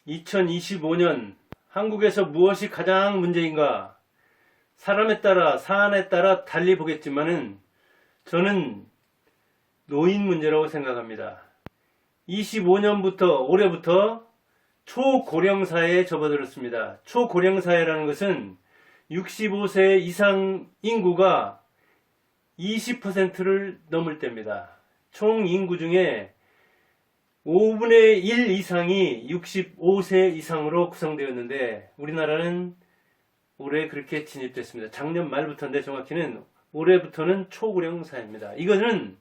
2025년 한국에서 무엇이 가장 문제인가? 사람에 따라, 사안에 따라 달리 보겠지만은 저는 노인 문제라고 생각합니다. 25년부터, 올해부터 초고령사회에 접어들었습니다. 초고령사회라는 것은 65세 이상 인구가 20%를 넘을 때입니다. 총 인구 중에 5분의 1 이상이 65세 이상으로 구성되었는데 우리나라는 올해 그렇게 진입됐습니다. 작년 말부터인데 정확히는 올해부터는 초고령 사회입니다. 이것은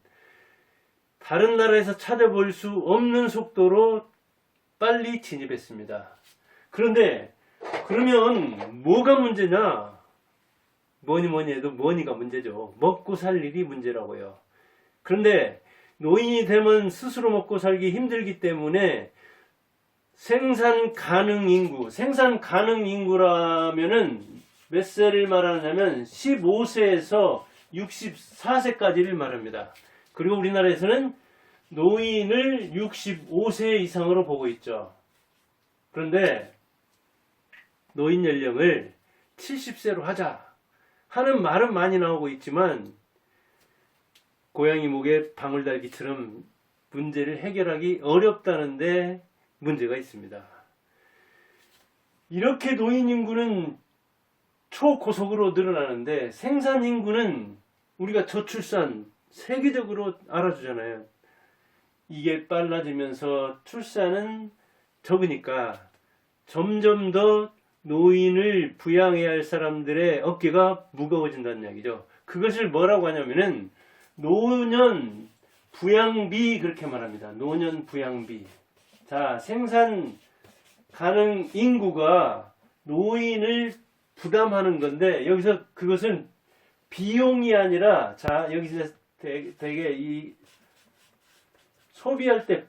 다른 나라에서 찾아볼 수 없는 속도로 빨리 진입했습니다. 그런데 그러면 뭐가 문제냐? 뭐니 해도 뭐니가 문제죠. 먹고 살 일이 문제라고요. 그런데 노인이 되면 스스로 먹고 살기 힘들기 때문에 생산 가능 인구라면은 몇 세를 말하냐면 15세에서 64세까지를 말합니다. 그리고 우리나라에서는 노인을 65세 이상으로 보고 있죠. 그런데 노인 연령을 70세로 하자 하는 말은 많이 나오고 있지만 고양이 목에 방울 달기처럼 문제를 해결하기 어렵다는데 문제가 있습니다. 이렇게 노인 인구는 초고속으로 늘어나는데 생산 인구는 우리가 저출산 세계적으로 알아주잖아요. 이게 빨라지면서 출산은 적으니까 점점 더 노인을 부양해야 할 사람들의 어깨가 무거워진다는 이야기죠. 그것을 뭐라고 하냐면은 노년 부양비 그렇게 말합니다. 노년 부양비. 자, 생산 가능 인구가 노인을 부담하는 건데 여기서 그것은 비용이 아니라 자, 여기서 되게 이 소비할 때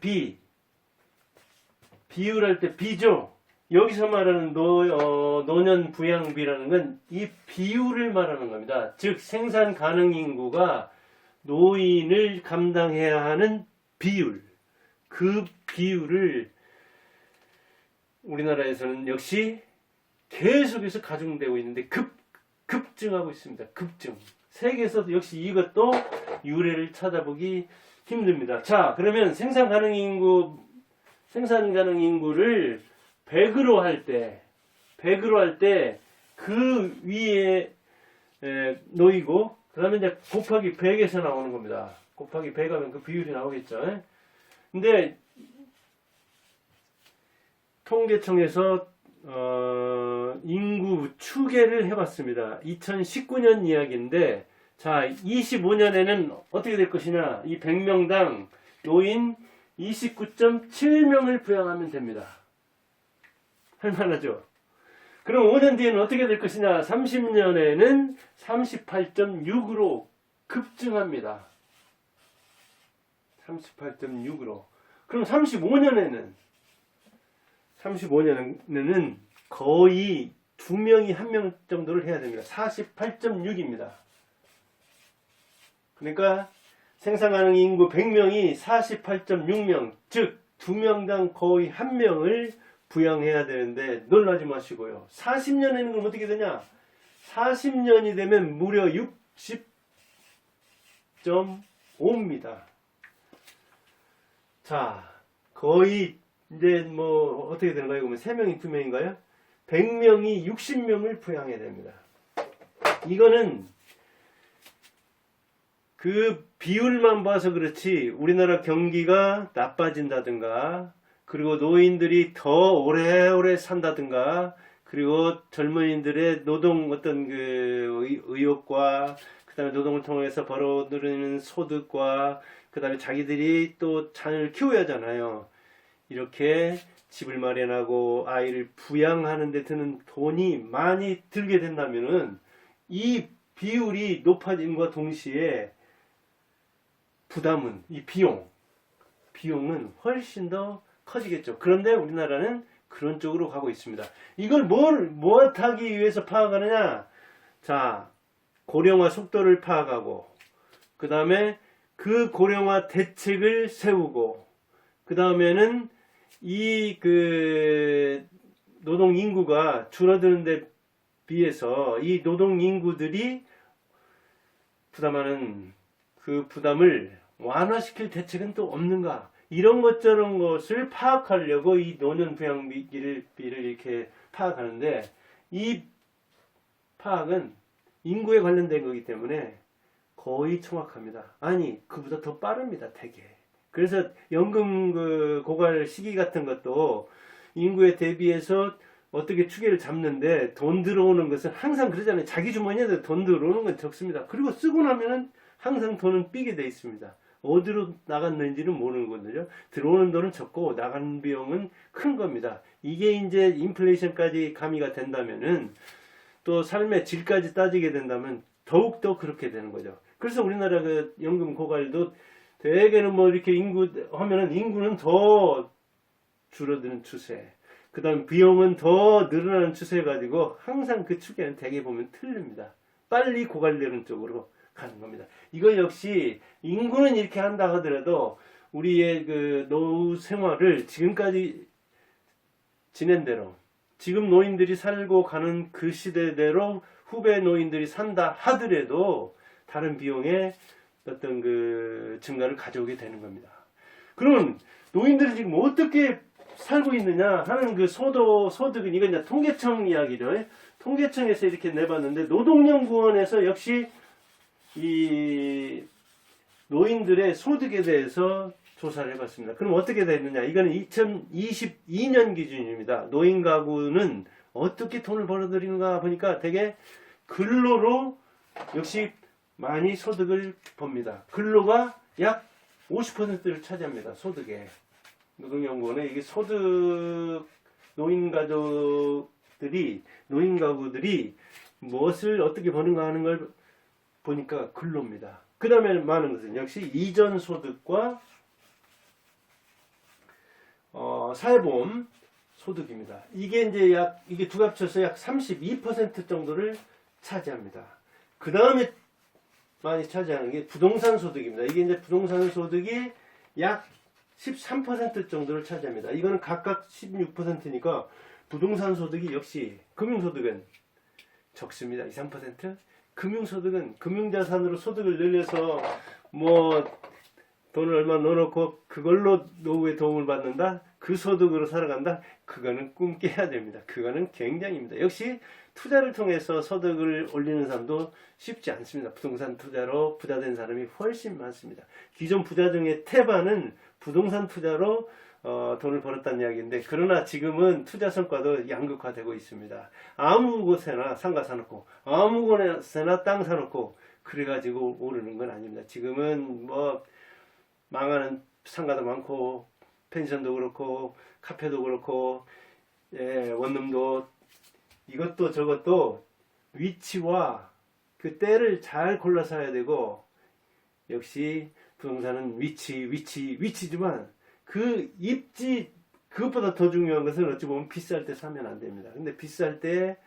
비율할 때 비죠. 여기서 말하는 노년 부양비라는 건 이 비율을 말하는 겁니다. 즉 생산 가능 인구가 노인을 감당해야 하는 비율, 그 비율을 우리나라에서는 역시 계속해서 가중되고 있는데 급증하고 있습니다. 급증. 세계에서도 역시 이것도 유래를 찾아보기 힘듭니다. 자, 그러면 생산 가능 인구를 100으로 할 때 그 위에 놓이고 그 다음에 이제 곱하기 100에서 나오는 겁니다. 곱하기 100 하면 그 비율이 나오겠죠. 근데 통계청에서 인구 추계를 해봤습니다. 2019년 이야기인데 자 25년에는 어떻게 될 것이냐. 이 100명당 노인 29.7명을 부양하면 됩니다. 할만하죠. 그럼 5년 뒤에는 어떻게 될 것이냐. 30년에는 38.6으로 급증합니다. 38.6으로. 그럼 35년에는 거의 2명이 1명 정도를 해야 됩니다. 48.6입니다. 그러니까 생산 가능 인구 100명이 48.6명, 즉 2명당 거의 1명을 부양해야 되는데 놀라지 마시고요. 40년에는 그럼 어떻게 되냐? 40년이 되면 무려 60.5입니다. 자, 거의 이제 뭐 어떻게 되는가요? 그러면 3명이 2명인가요? 100명이 60명을 부양해야 됩니다. 이거는 그 비율만 봐서 그렇지 우리나라 경기가 나빠진다든가 그리고 노인들이 더 오래오래 산다든가 그리고 젊은이들의 노동 어떤 그 의욕과 그 다음에 노동을 통해서 벌어들이는 소득과 그 다음에 자기들이 또 자녀를 키워야 하잖아요. 이렇게 집을 마련하고 아이를 부양하는 데 드는 돈이 많이 들게 된다면은 이 비율이 높아짐과 동시에 부담은 이 비용은 훨씬 더 커지겠죠. 그런데 우리나라는 그런 쪽으로 가고 있습니다. 이걸 무엇하기 위해서 파악하느냐? 자, 고령화 속도를 파악하고 그 다음에 그 고령화 대책을 세우고 그 다음에는 이 그 노동 인구가 줄어드는 데 비해서 이 노동 인구들이 부담하는 그 부담을 완화시킬 대책은 또 없는가? 이런 것 저런 것을 파악하려고 이 노년 부양비를 이렇게 파악하는데, 이 파악은 인구에 관련된 거기 때문에 거의 정확합니다. 아니, 그보다 더 빠릅니다, 되게. 그래서 연금 그 고갈 시기 같은 것도 인구에 대비해서 어떻게 추계를 잡는데, 돈 들어오는 것은 항상 그러잖아요. 자기 주머니에 돈 들어오는 건 적습니다. 그리고 쓰고 나면은 항상 돈은 삐게 돼 있습니다. 어디로 나갔는지는 모르는 거거든요. 들어오는 돈은 적고 나간 비용은 큰 겁니다. 이게 이제 인플레이션까지 가미가 된다면은, 또 삶의 질까지 따지게 된다면 더욱더 그렇게 되는 거죠. 그래서 우리나라 그 연금 고갈도 대개는 뭐 이렇게 인구 하면은 인구는 더 줄어드는 추세, 그 다음 비용은 더 늘어나는 추세 가지고 항상 그 추계는 대개 보면 틀립니다. 빨리 고갈되는 쪽으로 가는 겁니다. 이거 역시 인구는 이렇게 한다 하더라도 우리의 그 노후 생활을 지금까지 지낸 대로, 지금 노인들이 살고 가는 그 시대대로 후배 노인들이 산다 하더라도 다른 비용의 어떤 그 증가를 가져오게 되는 겁니다. 그러면 노인들이 지금 어떻게 살고 있느냐 하는 그 소득은, 이건 이제 통계청 이야기를, 통계청에서 이렇게 내봤는데, 노동연구원에서 역시 이 노인들의 소득에 대해서 조사를 해봤습니다. 그럼 어떻게 됐느냐? 이거는 2022년 기준입니다. 노인 가구는 어떻게 돈을 벌어들이는가 보니까 되게 근로로 역시 많이 소득을 법니다. 근로가 약 50%를 차지합니다. 소득에. 노동연구원에 이게 소득, 노인 가구들이 무엇을 어떻게 버는가 하는 걸 보니까 근로입니다. 그 다음에 많은 것은 역시 이전 소득과 사회보험 소득입니다. 이게 이제 이게 두 합쳐서 약 32% 정도를 차지합니다. 그 다음에 많이 차지하는 게 부동산 소득입니다. 이게 이제 부동산 소득이 약 13% 정도를 차지합니다. 이거는 각각 16%니까 부동산 소득이 역시, 금융소득은 적습니다. 2, 3%. 금융소득은 금융자산으로 소득을 늘려서 뭐 돈을 얼마 넣어놓고 그걸로 노후에 도움을 받는다? 그 소득으로 살아간다? 그거는 꿈 깨야 됩니다. 그거는 굉장입니다. 역시 투자를 통해서 소득을 올리는 사람도 쉽지 않습니다. 부동산 투자로 부자된 사람이 훨씬 많습니다. 기존 부자 중에 태반은 부동산 투자로 돈을 벌었다는 이야기인데, 그러나 지금은 투자 성과도 양극화되고 있습니다. 아무 곳에나 상가 사놓고 아무 곳에나 땅 사놓고 그래가지고 오르는 건 아닙니다. 지금은 뭐 망하는 상가도 많고, 펜션도 그렇고, 카페도 그렇고, 원룸도, 이것도 저것도 위치와 그 때를 잘 골라서 해야 되고, 역시 부동산은 위치지만 그 입지, 그것보다 더 중요한 것은 어찌 보면 비쌀 때 사면 안 됩니다. 근데 비쌀 때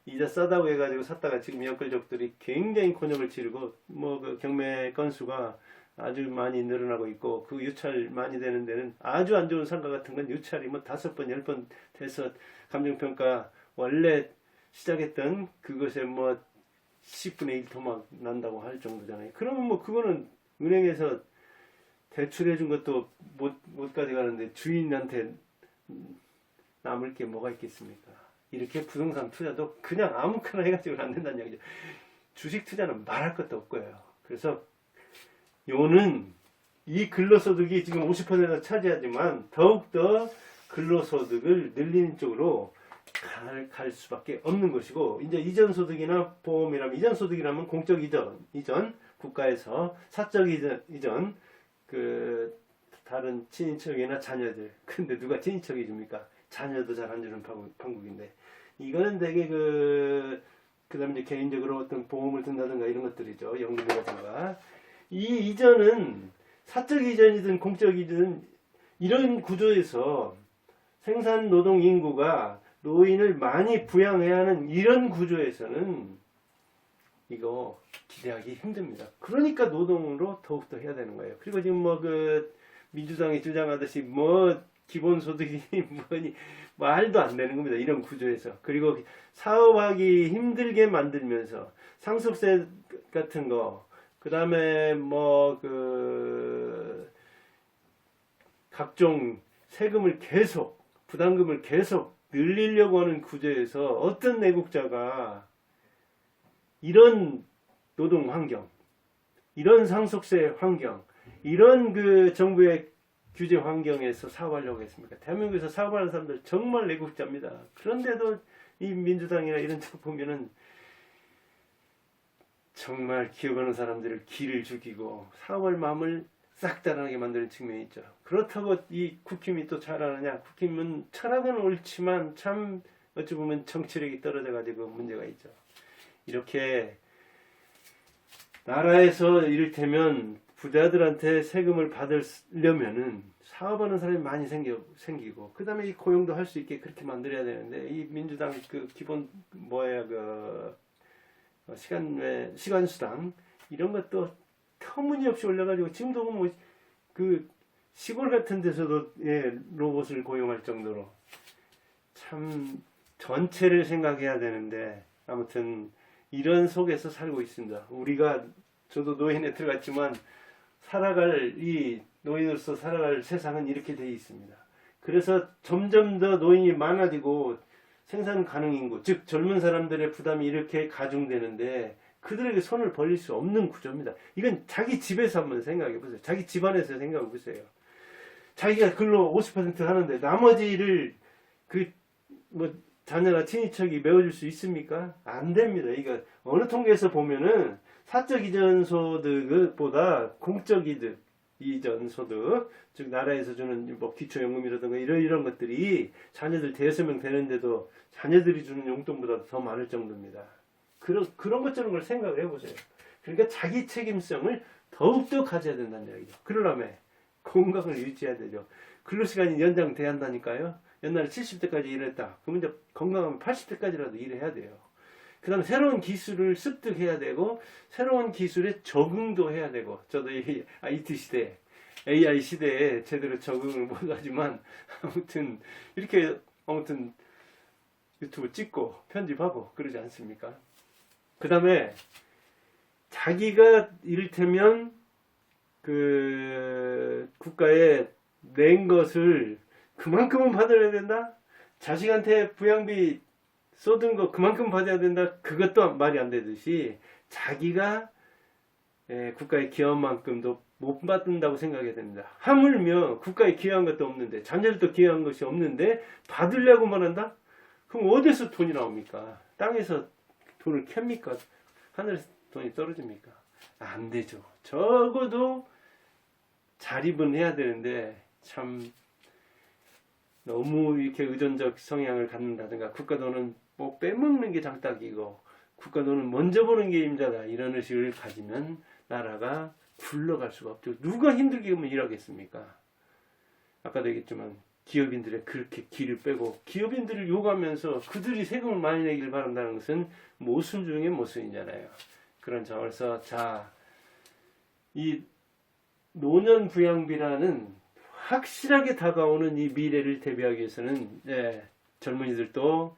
이자 싸다고 해가지고 샀다가 지금 연끌족들이 굉장히 곤욕을 치르고, 뭐 그 경매 건수가 아주 많이 늘어나고 있고, 그 유찰 많이 되는 데는 아주 안 좋은 상가 같은 건 유찰이 뭐 5번, 10번 돼서 감정평가 원래 시작했던 그것에 뭐 10분의 1 도막 난다고 할 정도잖아요. 그러면 뭐 그거는 은행에서 대출해 준 것도 못 가져가는데 주인한테 남을 게 뭐가 있겠습니까? 이렇게 부동산 투자도 그냥 아무거나 해가지고는 안 된다는 얘기죠. 주식 투자는 말할 것도 없고요. 그래서 요는 이 근로소득이 지금 50% 차지하지만 더욱더 근로소득을 늘리는 쪽으로 갈 수밖에 없는 것이고, 이제 이전소득이나 보험이라면, 이전소득이라면 공적 이전, 국가에서 사적 이전, 그 다른 친인척이나 자녀들. 근데 누가 친인척이 줍니까? 자녀도 잘 안 주는 방법인데, 이거는 되게 그다음에 이제 개인적으로 어떤 보험을 든다든가 이런 것들이죠. 연금이라든가. 이 이전은 사적 이전이든 공적 이전이든 이런 구조에서 생산 노동 인구가 노인을 많이 부양해야 하는 이런 구조에서는 이거 기대하기 힘듭니다. 그러니까 노동으로 더욱더 해야 되는 거예요. 그리고 지금 뭐 그 민주당이 주장하듯이 뭐 기본소득이 뭐니 말도 안 되는 겁니다. 이런 구조에서. 그리고 사업하기 힘들게 만들면서 상속세 같은 거, 그 다음에 뭐 각종 세금을 계속, 부담금을 계속 늘리려고 하는 구조에서 어떤 내국자가 이런 노동 환경, 이런 상속세 환경, 이런 정부의 규제 환경에서 사업하려고 했습니까? 대한민국에서 사업하는 사람들 정말 내국자입니다. 그런데도 이 민주당이나 이런 쪽 보면은 정말 기업하는 사람들을 기를 죽이고 사업할 마음을 싹 달아나게 만드는 측면이 있죠. 그렇다고 이 국힘이 또 잘하느냐? 국힘은 철학은 옳지만 참 어찌 보면 정치력이 떨어져 가지고 문제가 있죠. 이렇게 나라에서 이를테면 부자들한테 세금을 받으려면은 사업하는 사람이 많이 생기고 그 다음에 이 고용도 할 수 있게 그렇게 만들어야 되는데 이 민주당 기본 시간수당 이런 것도 터무니없이 올려가지고 지금도 뭐 시골 같은 데서도 로봇을 고용할 정도로 참 전체를 생각해야 되는데 아무튼 이런 속에서 살고 있습니다. 저도 노인에 들어갔지만 노인으로서 살아갈 세상은 이렇게 되어 있습니다. 그래서 점점 더 노인이 많아지고 생산 가능 인구, 즉 젊은 사람들의 부담이 이렇게 가중되는데 그들에게 손을 벌릴 수 없는 구조입니다. 이건 자기 집에서 한번 생각해 보세요. 자기 집안에서 생각해 보세요. 자기가 근로 50% 하는데 나머지를 자녀나 친인척이 메워줄 수 있습니까? 안 됩니다. 이거 어느 통계에서 보면은 사적 이전 소득보다 공적 이전 소득, 즉 나라에서 주는 뭐 기초연금이라든가 이런 것들이 자녀들 대여섯 명 되는데도 자녀들이 주는 용돈보다 더 많을 정도입니다. 그런 것처럼 걸 생각을 해보세요. 그러니까 자기 책임성을 더욱더 가져야 된다는 이야기죠. 그러려면 건강을 유지해야 되죠. 근로시간이 연장돼야 한다니까요. 옛날에 70대까지 일했다. 그러면 이제 건강하면 80대까지라도 일해야 돼요. 그 다음에 새로운 기술을 습득해야 되고 새로운 기술에 적응도 해야 되고 저도 이 IT 시대, AI 시대에 제대로 적응을 못하지만 아무튼 유튜브 찍고 편집하고 그러지 않습니까? 그 다음에 자기가 이를테면 국가에 낸 것을 그만큼은 받아야 된다? 자식한테 부양비 쏟은 거 그만큼 받아야 된다? 그것도 말이 안 되듯이 자기가 국가에 기여한 만큼도 못 받는다고 생각해야 됩니다. 하물며 국가에 기여한 것도 없는데 자녀들도 기여한 것이 없는데 받으려고만 한다? 그럼 어디서 돈이 나옵니까? 땅에서 돈을 캡니까? 하늘에서 돈이 떨어집니까? 안 되죠. 적어도 자립은 해야 되는데 참 너무 이렇게 의존적 성향을 갖는다든가 국가 돈은 뭐 빼먹는 게 장딱이고 국가 돈은 먼저 보는 게 임자다 이런 의식을 가지면 나라가 굴러갈 수가 없죠. 누가 힘들게 하면 일하겠습니까? 아까도 얘기했지만 기업인들의 그렇게 기를 빼고 기업인들을 요구하면서 그들이 세금을 많이 내기를 바란다는 것은 모순 중에 모순이잖아요. 그런 점에서 이 노년 부양비라는 확실하게 다가오는 이 미래를 대비하기 위해서는 젊은이들도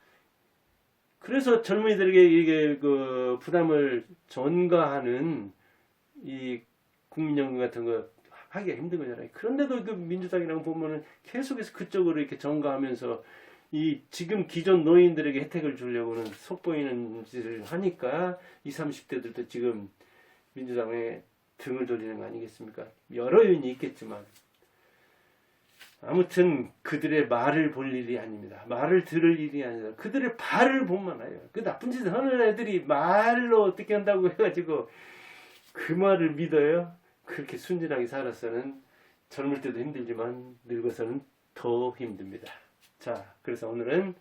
그래서 젊은이들에게 이게 부담을 전가하는 이 국민연금 같은 거 하기가 힘든 거잖아요. 그런데도 민주당이랑 보면은 계속해서 그쪽으로 이렇게 전가하면서 이 지금 기존 노인들에게 혜택을 주려고는 속보이는 짓을 하니까 20, 30대들도 지금 민주당에 등을 돌리는 거 아니겠습니까? 여러 요인이 있겠지만 아무튼 그들의 말을 볼 일이 아닙니다. 말을 들을 일이 아니라 그들의 발을 보면 알아요. 그 나쁜 짓을 하는 애들이 말로 어떻게 한다고 해가지고 그 말을 믿어요? 그렇게 순진하게 살아서는 젊을 때도 힘들지만 늙어서는 더 힘듭니다. 자, 그래서 오늘은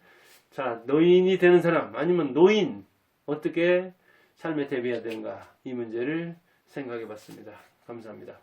노인이 되는 사람 아니면 노인 어떻게 삶에 대비해야 되는가 이 문제를 생각해 봤습니다. 감사합니다.